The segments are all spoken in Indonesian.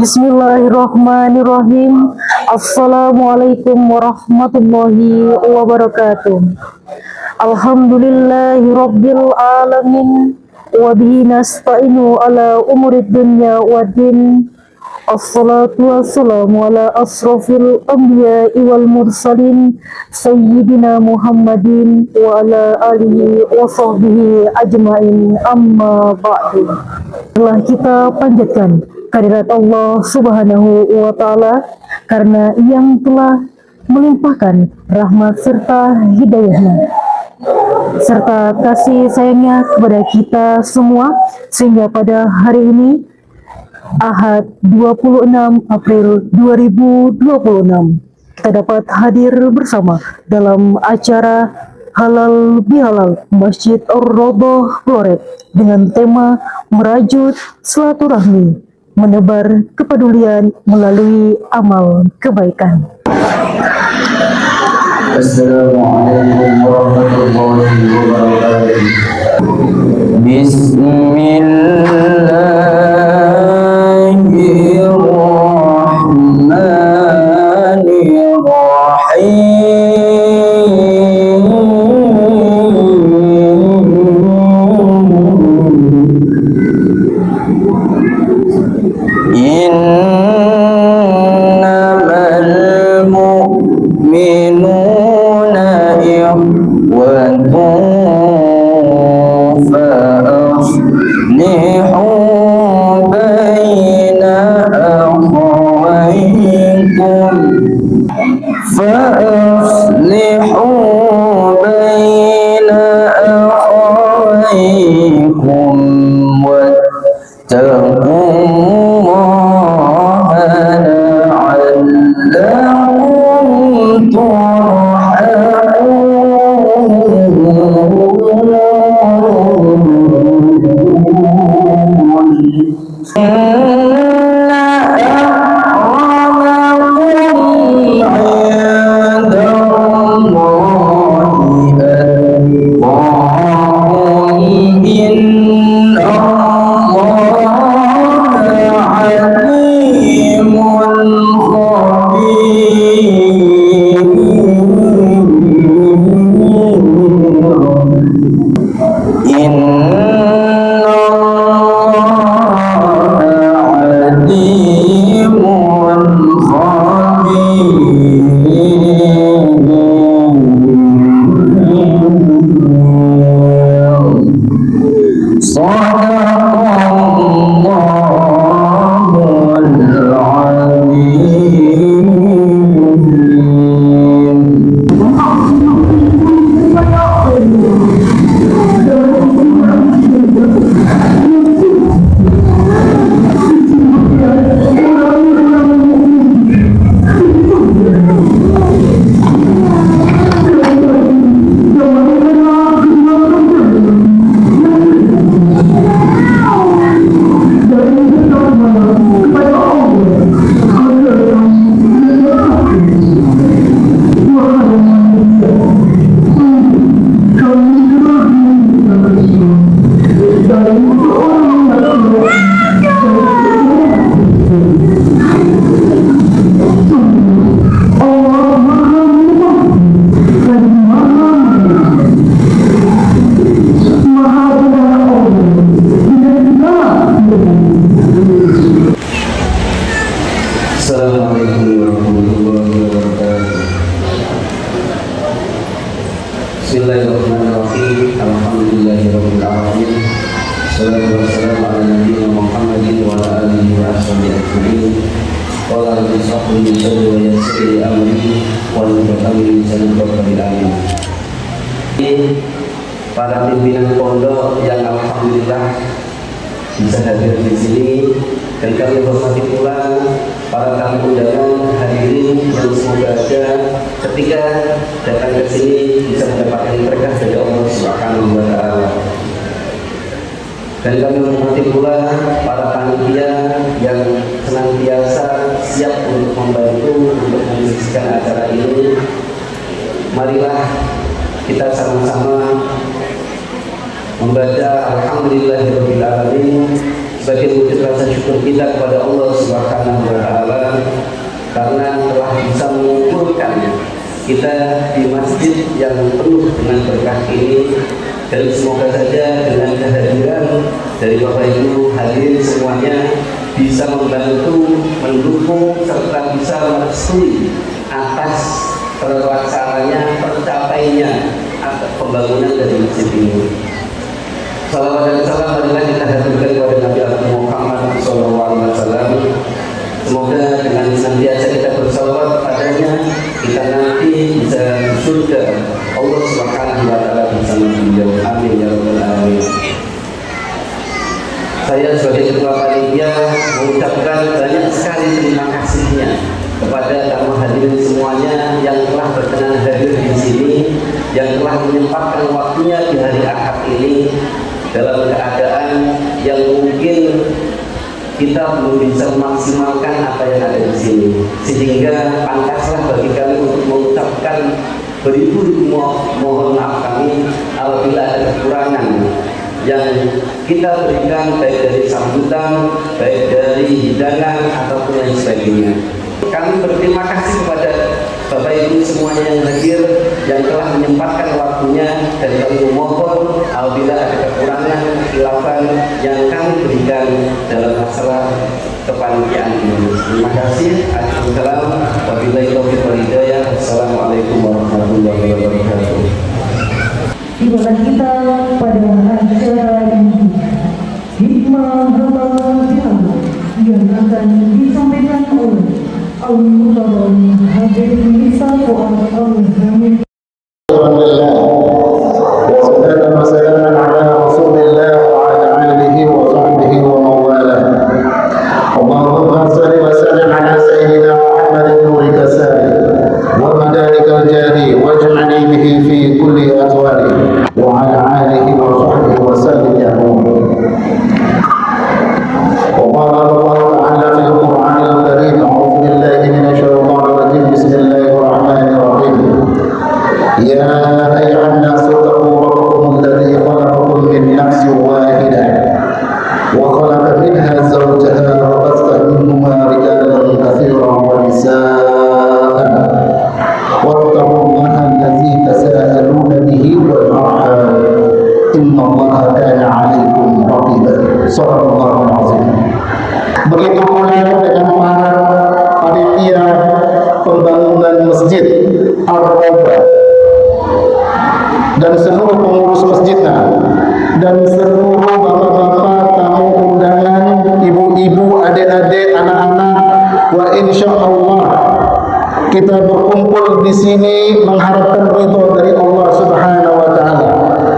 Bismillahirrahmanirrahim. Assalamualaikum warahmatullahi wabarakatuh. Alhamdulillahirabbil alamin wa bihi nasta'inu ala umurid dunya waddin. Assalatu wassalamu ala asrafil anbiya'i wal mursalin sayyidina Muhammadin wa ala alihi wa sahbihi ajmain, amma ba'du. Telah kita panjatkan kehadirat Allah Subhanahu wa Ta'ala karena yang telah melimpahkan rahmat serta hidayahnya serta kasih sayangnya kepada kita semua, sehingga pada hari ini Ahad 26 April 2026 kita dapat hadir bersama dalam acara Halal Bihalal Masjid Ar-Raudhah Floret dengan tema merajut silaturahmi, menebar kepedulian melalui amal kebaikan. Assalamualaikum warahmatullahi wabarakatuh. li sadri wa yassir li amri wahlul 'uqdatam min lisani yafqahu qawli. Para pimpinan pondok yang alhamdulillah bisa hadir di sini, dan kami hormati pula para tamu undangan hadirin yang semoga aja ketika datang ke sini bisa mendapatkan berkah dari Allah Subhanahu wa Ta'ala. Dan kami hormati pula para panitia yang senantiasa siap untuk membantu untuk menyaksikan acara ini. Marilah kita sama-sama membaca Alhamdulillahirabbil alamin sebagai wujud rasa syukur kita kepada Allah Subhanahu wa Ta'ala karena telah bisa mengumpulkan kita di masjid yang penuh dengan berkah ini. Dan semoga saja dengan kehadiran dari Bapak Ibu hadirin semuanya bisa membantu, mendukung, serta bisa merestui atas terlaksananya, tercapainya atas pembangunan dari masjid ini. Salawat dan salam marilah kita haturkan kepada Nabi Muhammad SAW. Semoga dengan senantiasa kita bersalawat padanya, kita nanti bisa surga Allah Subhanahu wa Ta'ala bersama beliau. Amin ya rabbal alamin. Saya sebagai ketua panitia mengucapkan banyak sekali terima kasihnya kepada tamu hadirin semuanya yang telah berkenan hadir di sini, yang telah menyempatkan waktunya di hari Ahad ini dalam keadaan yang mungkin kita belum bisa memaksimalkan apa yang ada di sini, sehingga pantaslah bagi kami untuk mengucapkan beribu-ribu mohon maaf kami apabila ada kekurangan yang kita berikan, baik dari sambutan, baik dari hidangan ataupun yang sebagainya. Kami berterima kasih kepada Bapak Ibu semuanya yang hadir, yang telah menyempatkan waktunya, dan kami memohon apabila ada kekurangan, khilafan yang kami berikan dalam masalah kepanitiaan ini. Terima kasih. Assalamualaikum wabillahi taufiq wal hidayah. Assalamualaikum warahmatullahi wabarakatuh. Tibalah kita pada acara ini, hikmah yang akan disampaikan oleh Al-Mukarram Habib Nisa Fuad Al-Hamid. Alhamdulillah, wassalatu wassalamu ala Rasulillah wa ala alihi wa sahbihi wa mawalah. Allahumma salli wa sallim ala sayyidina Muhammadin nuri kasari wa madalikal jari waj'alni bihi fi kulli atwari wa ala alihi wa sahbihi wa sallim ya Muhammad. وقال الله تعالى في القرآن الكريم أعوذ بالله من الشيطان الرجيم بسم الله الرحمن الرحيم يا أيها الناس اتقوا ربكم الذي خلقكم من نفس واحدة وخلق منها زوجها وبث منهما رجالا كثيرا ونساء واتقوا الله الذي تساءلون به والأرحام إن الله كان عليكم رقيبا صدق الله العظيم. Begitu pula dengan para panitia pembangunan masjid Ar-Roba dan seluruh pengurus masjidnya dan seluruh bapak-bapak tamu undangan, ibu-ibu, adik-adik, anak-anak, wa insya Allah kita berkumpul di sini mengharapkan ridho dari Allah Subhanahu wa Ta'ala.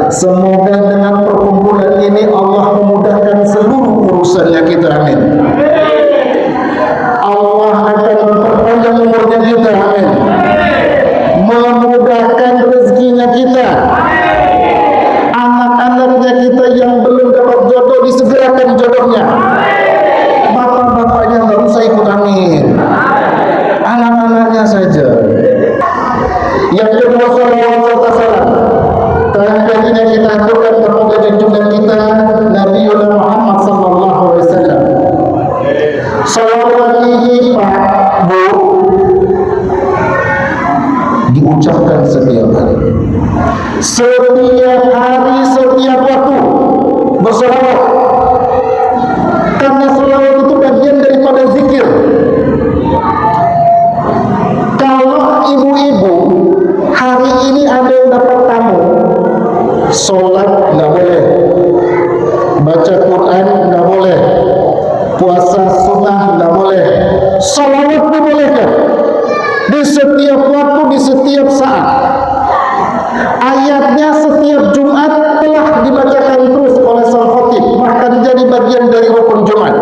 Semoga dengan perkumpulan ini Allah memudahkan seluruh urusannya kita, amin. Allah akan memperpanjang umurnya kita, amin. Memudahkan rezekinya kita, anak-anaknya kita yang belum dapat jodoh disegerakan jodohnya, bapak-bapaknya nggak usah ikut, amin. Anak-anaknya saja. Yang kedua, salawat serta salam tadinya kita aturkan kepada junjungan kita Nabi Muhammad sallallahu alaihi wasallam. Salawat ini Pak Bu diucapkan setiap hari, setiap waktu bersalawat, karena salawat itu bagian daripada zikir. Kalau ibu-ibu hari ini ada yang dapat tamu, sholat nggak boleh, baca Quran nggak boleh, puasa sunnah nggak boleh, salawat dibolehkan. dari rukun Jumat.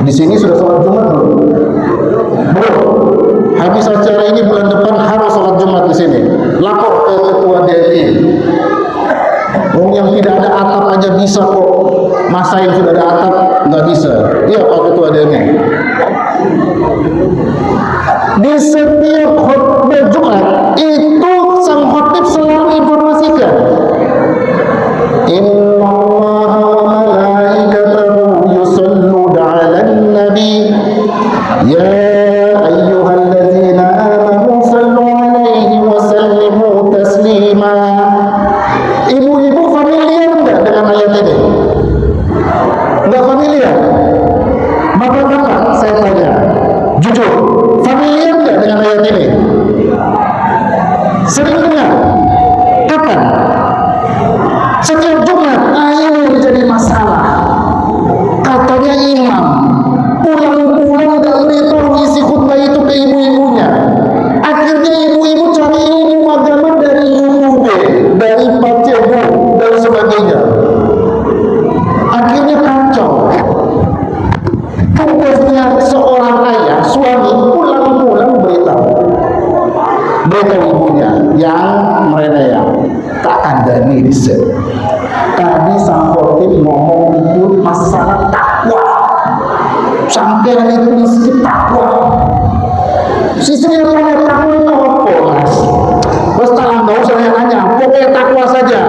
Di sini sudah sholat Jumat belum? Belum. Habis acara ini bulan depan harus sholat Jumat di sini. Lapor ke ketua DLI. Yang tidak ada atap aja bisa kok. Masa yang sudah ada atap nggak bisa. Iya Pak Ketua DLI. Di setiap khutbah Jumat itu sang khotib selalu informasikan, Inna Allah wa malaikatahu yusalluna 'alan nabi ya ayyuhalladzina amanu sallu 'alaihi wa sallimu taslima. Ibu-ibu familiar enggak dengan ayat ini? Enggak familiar? Bapak-bapak saya tanya jujur, familiar enggak dengan ayat ini? Sering dengar? Kapan? Setiap Jumat. Ini menjadi masalah. Katanya imam pulang-pulang dan beritahu isi khutbah itu ke ibu-ibunya. Akhirnya ibu-ibu cari ilmu agama dari YouTube, dari Facebook dan sebagainya. Akhirnya kacau. Tugasnya seorang ayah, suami pulang-pulang beritahu ibunya yang mereka yang tak ada nih di sini. Tadi sang khotib ngomong itu masalah takwa. Sampai itu mesti takwa. Sisi yang banyak takwa itu apa mas? Terus nggak usah nanya, pokoknya takwa saja.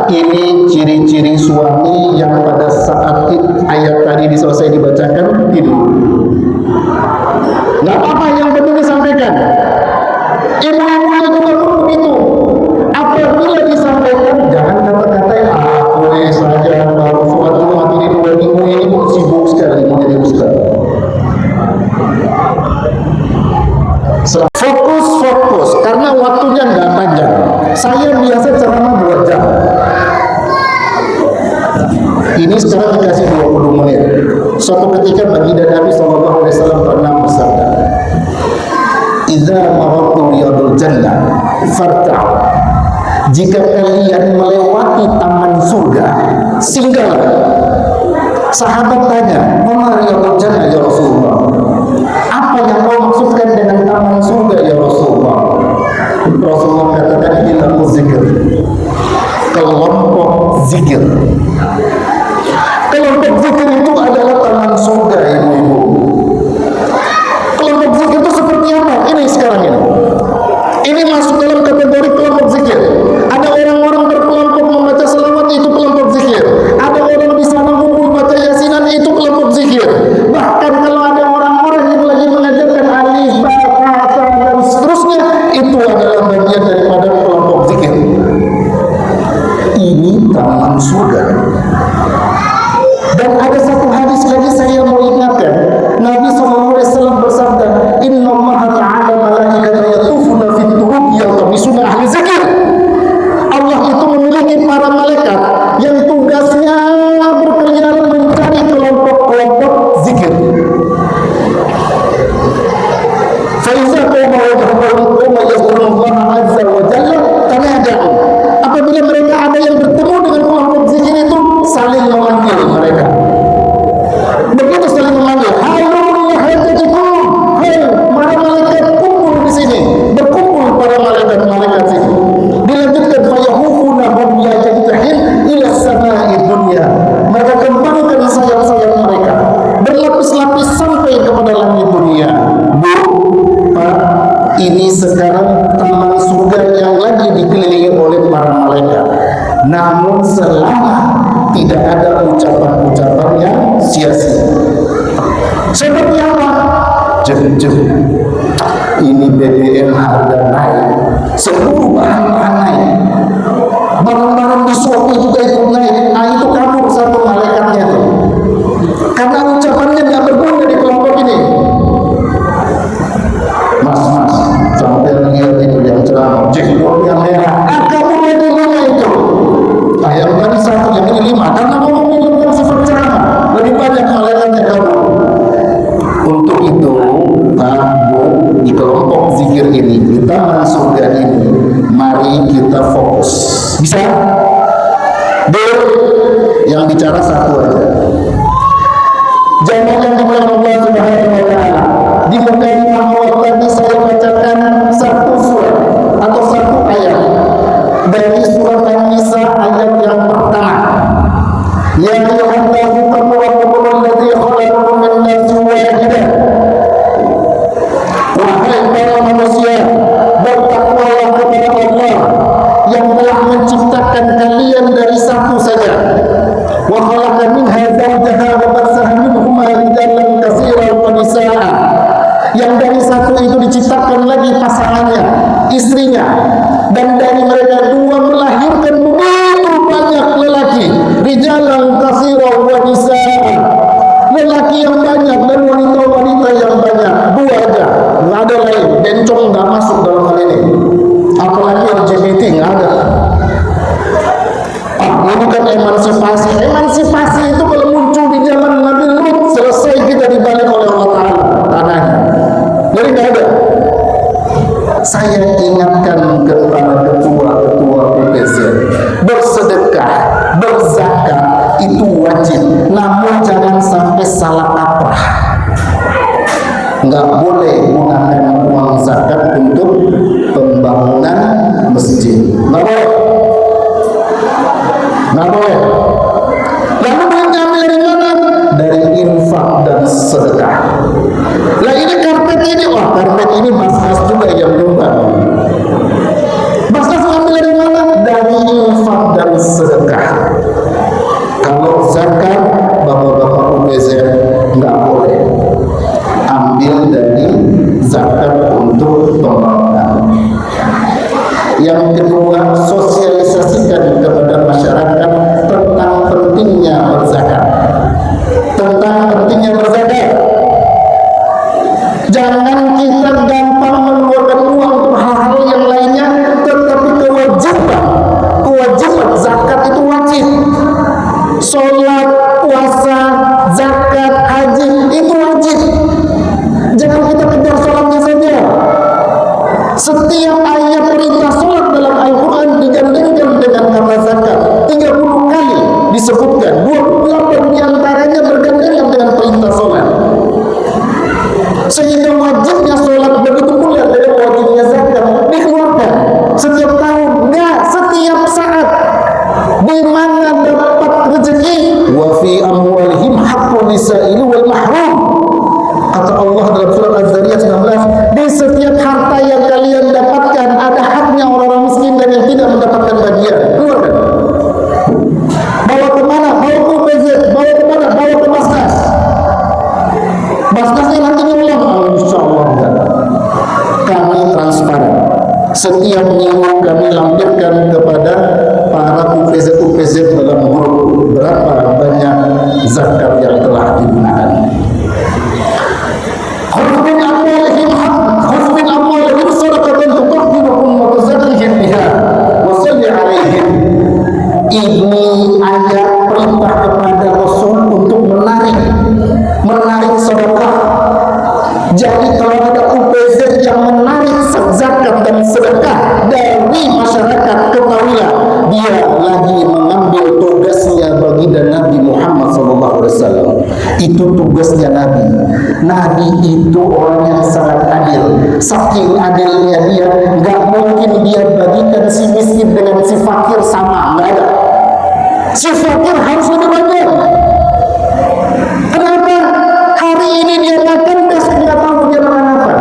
Ini ciri-ciri suami yang pada saat ayat tadi selesai dibacakan tidur. Nggak apa-apa, yang penting disampaikan. Ibu-ibu juga pun begitu. Apabila disampaikan, jangan kata-kata yang boleh saja baru sholat Jumat ini 2 minggu ini pun sibuk sekali mau jadi ustaz. Fokus karena waktunya nggak panjang. Saya biasa ceramah 2 jam. Ini sekarang dikasih 20 menit. Suatu ketika baginda Nabi SAW pernah bersabda, Idza maratu riyadul jannah farta'u. Jika kalian melewati taman surga, singgahlah. Sahabat tanya, "Mama riyadul jannah ya Rasulullah?" Apa yang kau maksudkan dengan taman surga ya Rasulullah? Rasulullah katakan, "Ilmu zikir." Kelompok zikir. Kelompok zikir itu adalah taman surga, ibu-ibu. Kelompok zikir itu seperti apa? Ini sekarang ini. Ini masuk dalam kategori kelompok zikir. Ada orang-orang berkelompok membaca selawat, itu kelompok zikir. Ada orang di sana ngumpul baca yasinan, itu kelompok zikir. Bahkan kalau ada orang-orang yang lagi mengajarkan alif, ba, ta, dan seterusnya, itu adalah bagian daripada kelompok zikir. Ini taman surga. Dan ada satu hadis lagi saya mau ingatkan. Nabi SAW bersabda, Inna Allah ta'ala malaikatan yatufuna fit turuq yaltamisuna ahli zikir. Allah itu memiliki para malaikat yang tugasnya berkeliaran mencari kelompok-kelompok zikir. Faiza qawma yazkurullah azza wa jalla tanada'u. Apabila mereka ada yang bertemu dengan kelompok zikir itu, saling memanggil mereka. Begitu saling memanggil, para malaikat kumpul di sini, berkumpul para malaikat sini. Dilanjutkan, fayahufunahum yajtahil ila samai dunya. Mereka kembangkan sayap-sayap mereka, berlapis-lapis sampai kepada langit dunia. Bu, Pak, ini sekarang taman surga yang lagi dikelilingi oleh para malaikat. Namun selama tidak ada ucapan-ucapan yang sia-sia. Seperti apa? Jeng-jeng, ini BBM harga naik, seluruh bahan-bahan naik, barang-barang di Shopee juga ikut naik. Nah itu kabur satu malaikatnya itu, karena ucapannya nggak berguna di kelompok ini. Mas, sampai lihat itu yang ceramah, jenggotnya merah, kabur di mana itu? Yang tadi 1, yang ini 5, karena ngomongin tentang sifat ceramah, lebih banyak malaikatnya kabur. Untuk itu, di kelompok zikir ini, di taman surga ini, mari kita lelaki yang banyak dan wanita-wanita yang banyak, dua aja, nggak ada lain. Bencong nggak masuk dalam hal ini, apalagi LGBT nggak ada. Ini kan emansipasi. Emansipasi itu kalau muncul di zaman Nabi Lut, selesai kita dibalik oleh Allah Ta'ala tanahnya. Jadi nggak ada. Saya ingatkan kepada ketua-ketua UPZ, bersedekah, berzakat itu wajib, namun jangan sampai salah kaprah. Nggak boleh menggunakan uang zakat untuk pembangunan masjid. Nggak boleh. Nggak boleh. Lalu duitnya ambil dari mana? Dari infak dan sedekah. Lah ini karpet ini, karpet ini Mas juga yang nyumbang. Mas ambil dari mana? Dari infak dan sedekah. Kalau zakat, bapak-bapak UPZ nggak boleh ambil dari zakat untuk pembangunan. Yang kedua, sosialisasikan kepada masyarakat tentang pentingnya berzakat. Tentang pentingnya berzakat. Jangan kita gampang mengeluarkan uang untuk hal-hal yang lainnya, tetapi kewajiban zakat itu wajib. Sholat, puasa, zakat, haji itu wajib. Jangan kita kejar sholatnya saja. Setiap ayat perintah sholat dalam Al-Quran digandengkan dengan kata zakat 30 kali disebutkan, 28 diantaranya bergandengan dengan perintah sholat. Sehingga wajibnya sholat begitu pula dengan wajibnya zakat dikeluarkan setiap tahun, enggak setiap saat. Di mana dapat rezeki, wa fi amwalihim haqqun lisa'ili wal mahrum. Kata Allah dalam surat Az-Zariyat 19, di setiap harta yang kalian dapatkan ada haknya orang-orang miskin dan yang tidak mendapatkan bagian. Keluarkan. Bawa kemana? Bawa ke UPZ. Bawa kemana? Bawa ke Basnas. Basnasnya nanti nyulang. Insya Allah enggak. Kami transparan. Setiap minggu kami lampirkan kepada para UPZ dalam grup berapa banyak zakat yang telah digunakan. Khudh min amwalihim sadaqatan tutahhiruhum wa tuzakkihim biha wa shalli 'alaihim. Ini ayat perintah kepada Rasul untuk menarik sedekah. Jadi kalau ada UPZ yang menarik zakat dan sedekah dari masyarakat, ketahuilah dia lagi mengambil tugasnya baginda Nabi Muhammad SAW. Itu tugasnya Nabi. Nabi itu orang yang sangat adil. Saking adilnya dia, nggak mungkin dia bagikan si miskin dengan si fakir sama, nggak ada. Si fakir harus lebih banyak. Kenapa? Hari ini dia makan, besok nggak tahu dia makan apa.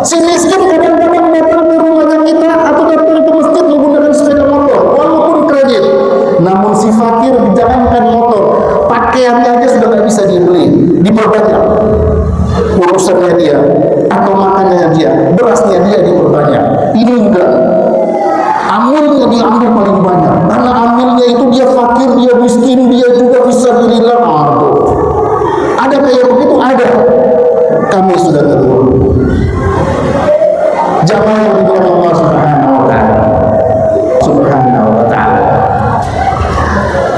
Si miskin kadang-kadang datang ke rumahnya kita atau datang ke masjid menggunakan sepeda motor, walaupun kredit. Namun si fakir jangankan motor, pakaiannya aja sudah nggak bisa dibeli, diperbanyak. Urusannya dia atau makanannya dia, berasnya dia diperbanyak. Ini enggak. Amilnya diambil paling banyak. Karena amilnya itu dia fakir, dia miskin, dia juga bisa bilang ada kayak begitu, ada. Kami sudah tegur. Jamaah yang dimuliakan Allah Subhanahu wa Ta'ala.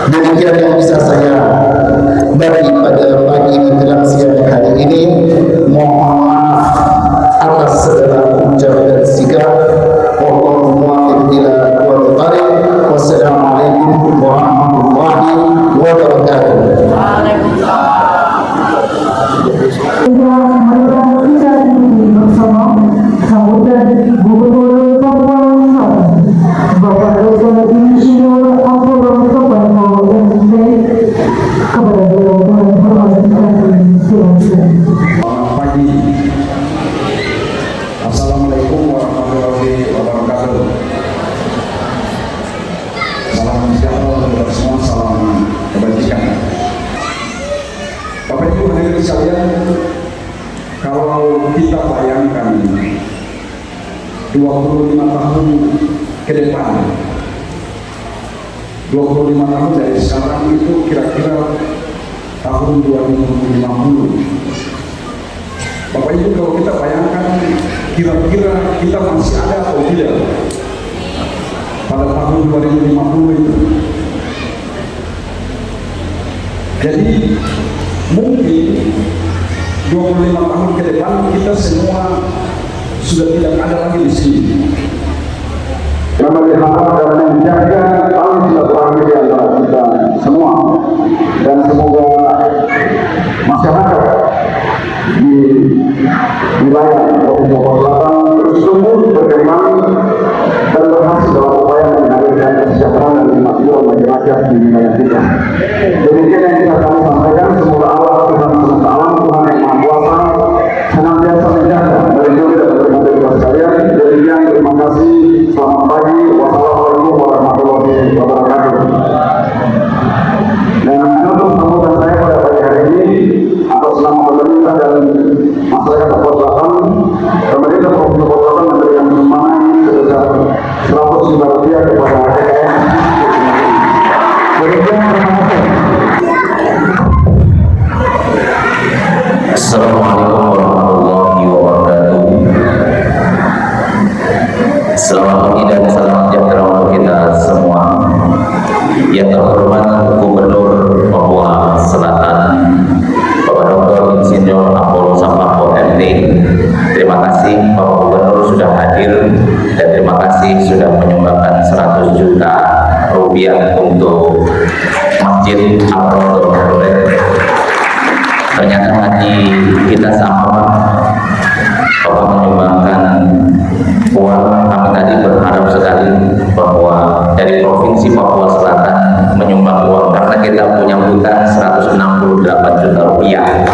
Demikian yang bisa saya bagi pada pagi menjelang siang hari ini. Mohon maaf atas segala ucap dan sikap. Wallahu muwaffiq ila aqwamit thariq. Wassalamualaikum warahmatullahi wabarakatuh. Kita bersama sambutan Gubernur Papua Bapak Dr. Insinyur Abdul Rahman kepada beliau dan silakan. Pagi. Assalamualaikum warahmatullahi wabarakatuh. Salam sejahtera untuk semua, salam kebajikan. Bapak Ibu hadirin sekalian, kalau kita bayangkan 25 tahun ke depan, 25 tahun dari sekarang itu kira-kira tahun 2050. Bapak Ibu, kalau kita bayangkan kira-kira kita masih ada atau tidak pada tahun 2050 itu. Jadi mungkin 25 tahun ke depan kita semua sudah tidak ada lagi di sini. Kami berharap dan menjaga tali silaturahmi di antara kita semua, dan semoga masyarakat di wilayah Provinsi Papua Selatan bersungguh berkembang dan berhasil dalam upaya menghadirkan kesejahteraan dan kemakmuran bagi rakyat di wilayah kita. Demikian yang kita kami sampaikan. Semoga Allah Tuhan semesta alam, Tuhan yang Maha Kuasa, senantiasa menjaga melindungi dan berkati kita sekalian. Demikian, terima kasih. Selamat pagi. Wassalamualaikum warahmatullahi wabarakatuh. Dan untuk sambutan saya pada pagi hari ini atas nama pemerintah dan masyarakat Papua Selatan, pemerintah Provinsi Papua Selatan memberikan sumbangan sebesar Rp100.000 kepada TKN. Demikian, terima kasih. Assalamualaikum warahmatullahi wabarakatuh. Selamat pagi dan salam sejahtera untuk kita semua. Yang terhormat Gubernur Papua Selatan, Bapak Dr. Insinyur Apollo Sampako MT. Terima kasih Bapak Gubernur sudah hadir, dan terima kasih sudah menyumbangkan 100 juta rupiah untuk Masjid Al-Rodo. Ternyata hati kita sama, Bapak menyumbangkan uang. Kami tadi berharap sekali bahwa dari Provinsi Papua Selatan menyumbang uang, karena kita punya hutang 168 juta rupiah,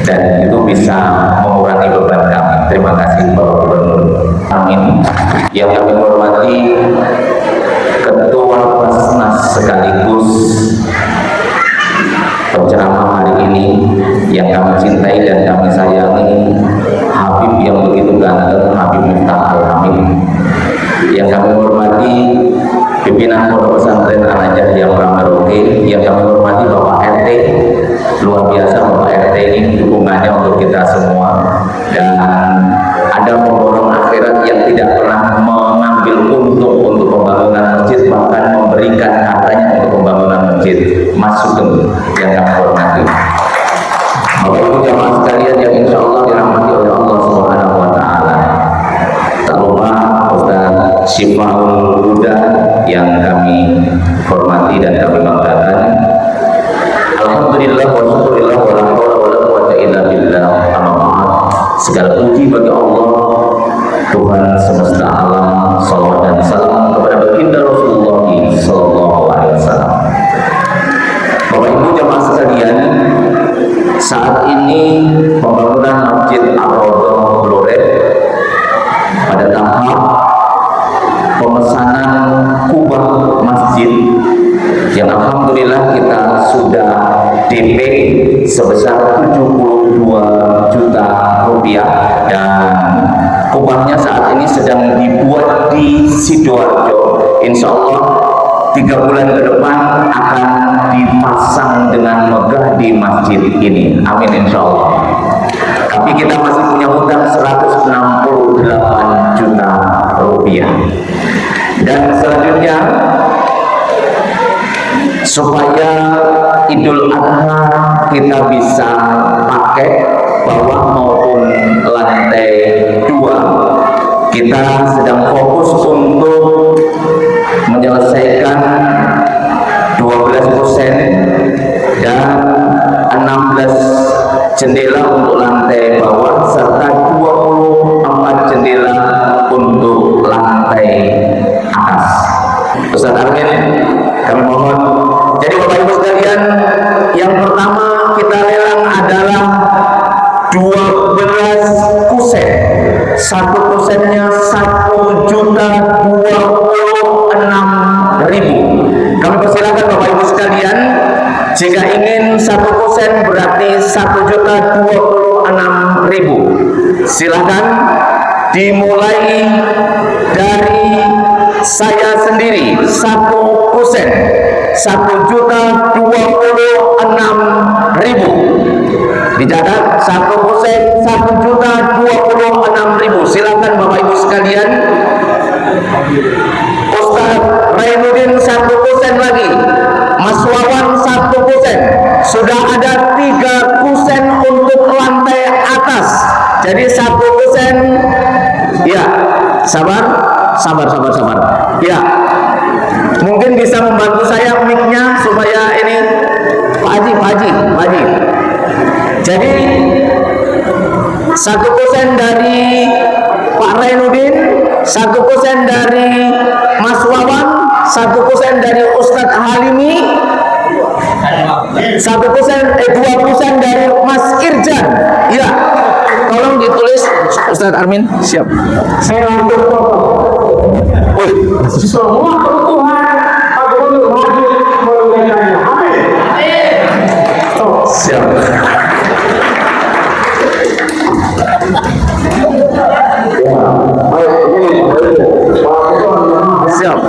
dan itu bisa mengurangi beban kami. Terima kasih Bapak Gubernur. Amin. Yang kami hormati Ketua Basnas sekaligus penceramah hari ini, yang kami cintai dan kami sayangi, Habib yang begitu ganteng, Habib Miftah Al-Hamid. Yang kami hormati pimpinan Pondok Pesantren Al-Najah yang Merauke. Yang kami hormati Bapak RT, luar biasa Bapak RT ini dukungannya untuk kita semua, dan ada pemborong akhirat yang tidak pernah mengambil untung untuk pembangunan masjid, bahkan memberikan hartanya untuk pembangunan masjid. Mas Sugeng yang kami hormati. Bapak Ibu jamaah sekalian yang insya Allah dirahmati oleh Allah Subhanahu wa Ta'ala. Tak lupa Ustaz Syifaul Huda yang kami hormati dan kami banggakan. Alhamdulillah wa syukurillah wa la haula wa la quwwata illa billah. Segala puji bagi Allah Tuhan semesta alam. Salawat dan salam kepada baginda Rasulullah sallallahu alaihi wasallam. Bapak Ibu jamaah sekalian, saat ini pembangunan Masjid Al-Rodo Blore pada tahap pemesanan kubah masjid, yang alhamdulillah kita sudah DP sebesar 72 juta rupiah, dan kubahnya saat ini sedang dibuat di Sidoarjo. Insya Allah 3 bulan ke depan akan dipasang dengan megah di masjid ini. Amin insya Allah. Tapi kita masih punya hutang 168 juta rupiah. Dan selanjutnya, supaya Idul Adha kita bisa pakai bawah maupun lantai 2, kita sedang fokus untuk menyelesaikan 12% dan 16 jendela untuk lantai bawah serta 24 jendela untuk lantai atas. Ustaz Armin, kami mohon. Jadi Bapak Ibu sekalian, yang pertama kita lelang adalah 12 kusen. Satu kusennya 1.026.000. Kami persilakan Bapak Ibu sekalian, jika ingin 1 kusen berarti 1.026.000. Silakan dimulai dari saya sendiri 1 kusen 1.026.000. Dicatat, 1 kusen 1.026.000. Silakan Bapak Ibu sekalian. Ustaz Rainuddin 1 kusen lagi. Mas Wawan 1 kusen. Sudah ada 3 kusen untuk lantai atas. Jadi 1 kusen. Ya, sabar. Ya, mungkin bisa membantu saya mic-nya supaya ini Pak Haji. Jadi 1 kusen dari Pak Rainuddin, 1 kusen dari Mas Wawan, 1 kusen dari Ustadz Halimi, 2 kusen dari Mas Irjan. Ya, tolong ditulis Ustadz Armin. Siap. Saya untuk semua kebutuhan Pak Gubernur maju menunaikannya. Amin. Siap. Siap.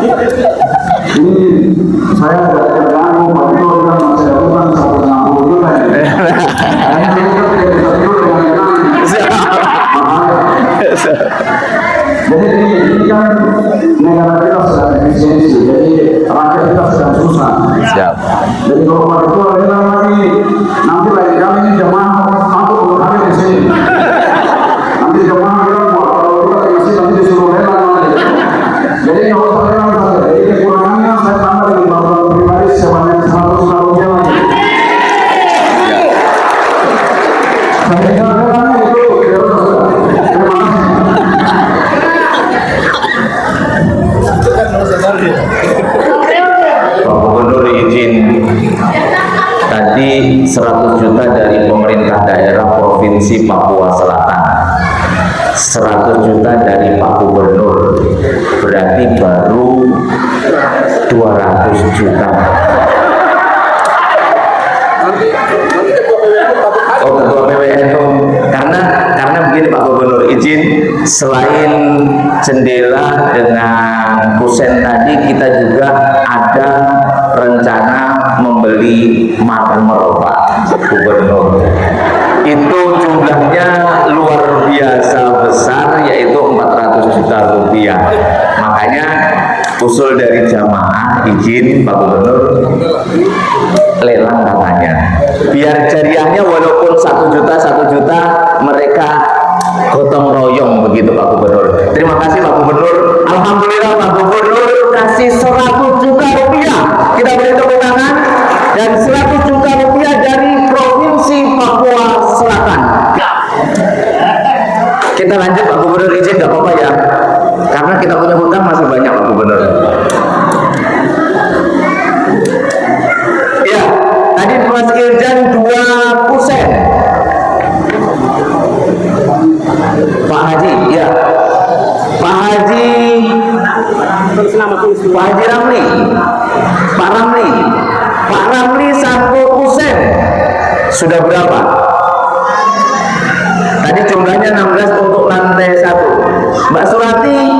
Saya tidak terganggu, Pak Gubernur kan masih ada utang 160 juta. Jadi ini kan negara kita sedang efisiensi, jadi rakyat kita sedang susah. Siap. Jadi kalau Pak Gubernur bilang lagi, nanti lain kali ini jemaah mampu berkali di sini. Nanti jemaah bilang kalau kita kasih nanti disuruh lelang lagi. Jadi kalau usah lelang saja. Jadi kekurangannya saya tambah dengan bantuan pribadi sebanyak 100 juta rupiah lagi. Saya kira lelang itu terus saja. Terima kasih. Pak Gubernur izin, tadi 100 juta dari pemerintah daerah Provinsi Papua Selatan, 100 juta dari Pak Gubernur, berarti baru 200 juta. Oh, ketua PWN karena begini Pak Gubernur, izin, selain jendela dengan kusen tadi, kita juga ada rencana membeli marmer Pak Gubernur. Itu jumlahnya luar biasa besar, yaitu 400 juta rupiah. Makanya usul dari jamaah, izin Pak Gubernur, lelang katanya. Biar jariahnya walaupun 1 juta mereka gotong royong begitu Pak Gubernur. Terima kasih Pak Gubernur. Alhamdulillah Pak Gubernur kasih 100 juta rupiah. Kita beri tepuk tangan. Dan 100 juta rupiah dari Provinsi Papua Selatan. Kita lanjut Pak Gubernur, izin nggak apa-apa ya, karena kita punya hutang masih banyak Pak Gubernur. Ya, tadi Mas Irjan 2 kusen. Pak Haji, ya. Pak Haji Ramli. Pak Ramli 1 kusen. Sudah berapa? Tadi jumlahnya 16 untuk lantai 1. Mbak Surati.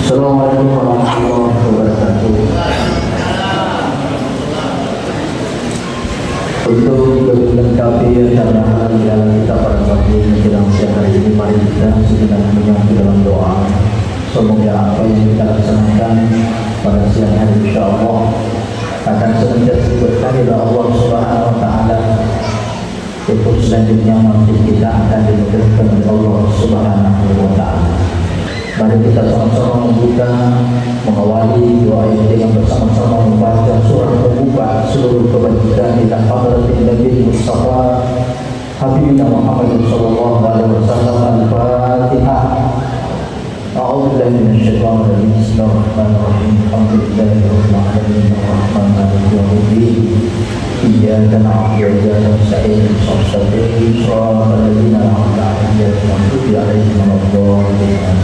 Assalamualaikum warahmatullahi wabarakatuh. Untuk melengkapi tambahan yang kita pada pagi menjelang siang hari ini, mari kita sejenak menyatu dalam doa. Semoga apa yang kita laksanakan pada siang hari insyaallah akan senantiasa diberkahi oleh Allah Subhanahu wa taala. Itu selanjutnya nanti kita akan dimudahkan oleh Allah Subhanahu wa taala. Mari kita sama-sama membuka, mengawali doa ini dengan bersama-sama membaca surah pembuka seluruh kebajikan ila hadratin Nabi Mustafa Habibina Muhammad sallallahu alaihi wasallam. Al-Fatihah. A'udzu billahi minasyaitonir rajim. Bismillahirrahmanirrahim. Alhamdulillahirabbil alamin. Arrahmanirrahim. Yaumiddin. Iyyaka na'budu wa iyyaka nasta'in. Ihdinas siratal ladzina an'amta 'alaihim ghairil maghdubi 'alaihim waladdallin.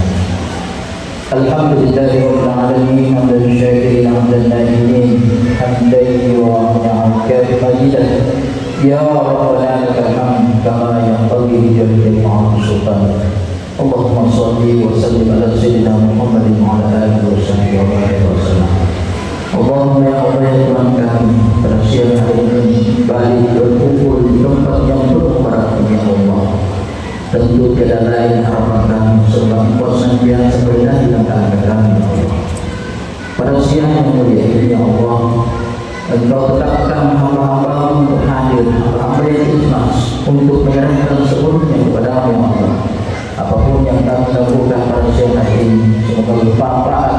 Alhamdulillahirabbil alamin. Hamdan syakirin, hamdan na'imin, hamdan yu'awi'u kafidan. Ya Rabbana lakal hamd kama yanbaghi li jalali sultanik. Allahumma sholli wa sallim ala sayyidina Muhammadin wa ala alihi wa sahbihi wa baraka wa sallam. Allahumma ya Allah ya Tuhan kami, pada siang hari ini kembali berkumpul di tempat yang penuh berkah ya Allah. Tentu tiada lain harapan kami sebab Engkau senantiasa berada di tengah kami ya Allah. Pada siang yang mulia ini ya Allah, Engkau tetapkan hamba-hamba untuk hadir, hamba yang ikhlas untuk menyerahkan seluruhnya kepada-Mu ya Allah. Apapun yang kami lakukan pada siang hari ini, semoga bermanfaat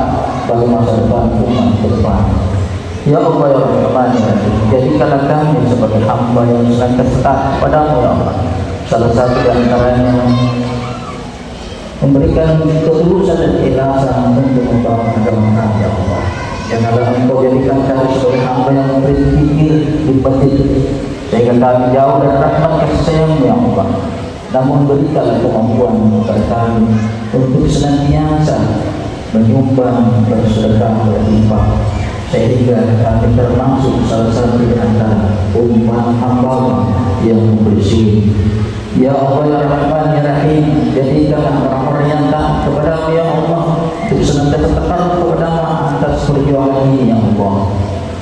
bagi masa depan umat ke depan. Ya Allah ya Rahman ya Rahim, jadikanlah kami sebagai hamba yang senantiasa taat kepada-Mu ya Allah. Salah satu di antaranya memberikan ketulusan dan keikhlasan untuk membangun agama kami ya Allah. Janganlah Engkau jadikan kami sebagai hamba yang berpikir di batin sehingga kami jauh dari rahmat kasih sayang-Mu ya Allah. Namun berikanlah kemampuan kepada kami untuk senantiasa menyumbang bersedekah berinfak sehingga kami termasuk salah satu di antara umat hamba yang bersih. Ya Allah ya Rahman ya Rahim, jadikanlah orang-orang yang taat kepada-Mu ya Allah untuk senantiasa tekun kepada-Mu atas perjuangan ini ya Allah.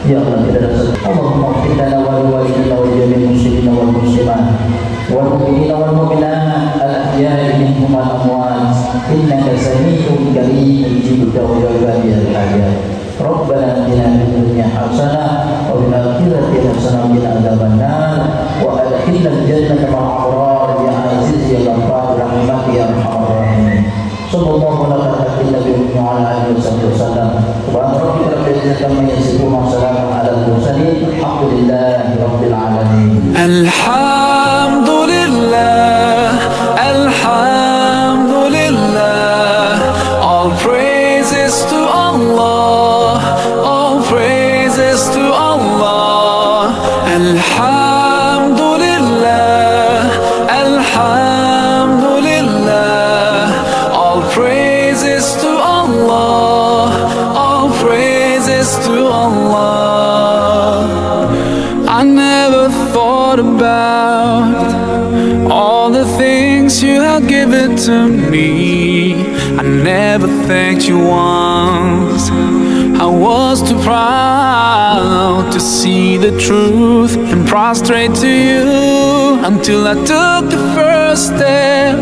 Ya Allah tidak ada satu. Allahumma ighfir lana wa liwalidina wa jami'il muslimina wal muslimat wal mu'minina wal mu'minat al-ahya'i minhum wal amwat innaka sami'un qarib mujibud da'wati ya hayy. Rabbana atina fid dunya hasanah wa fil akhirati hasanah wa qina adzabannar wa adkhilna al-jannata ma'al abrar ya aziz ya ghaffar rahmatika ya arhamar rahimin. Sallallahu alaihi wa alihi wasallam. Subhana rabbika rabbil izzati amma yasifun wa salamun alal mursalin. Alhamdulillahi rabbil alamin. Alhamdulillah, alhamdulillah. All praises to Allah, all praises to Allah. Alhamdulillah, alhamdulillah. All praises to Allah, all praises to Allah. I never thought about all the things You have given to me. I never thanked You once. I was too proud to see the truth and prostrate to You until I took the first step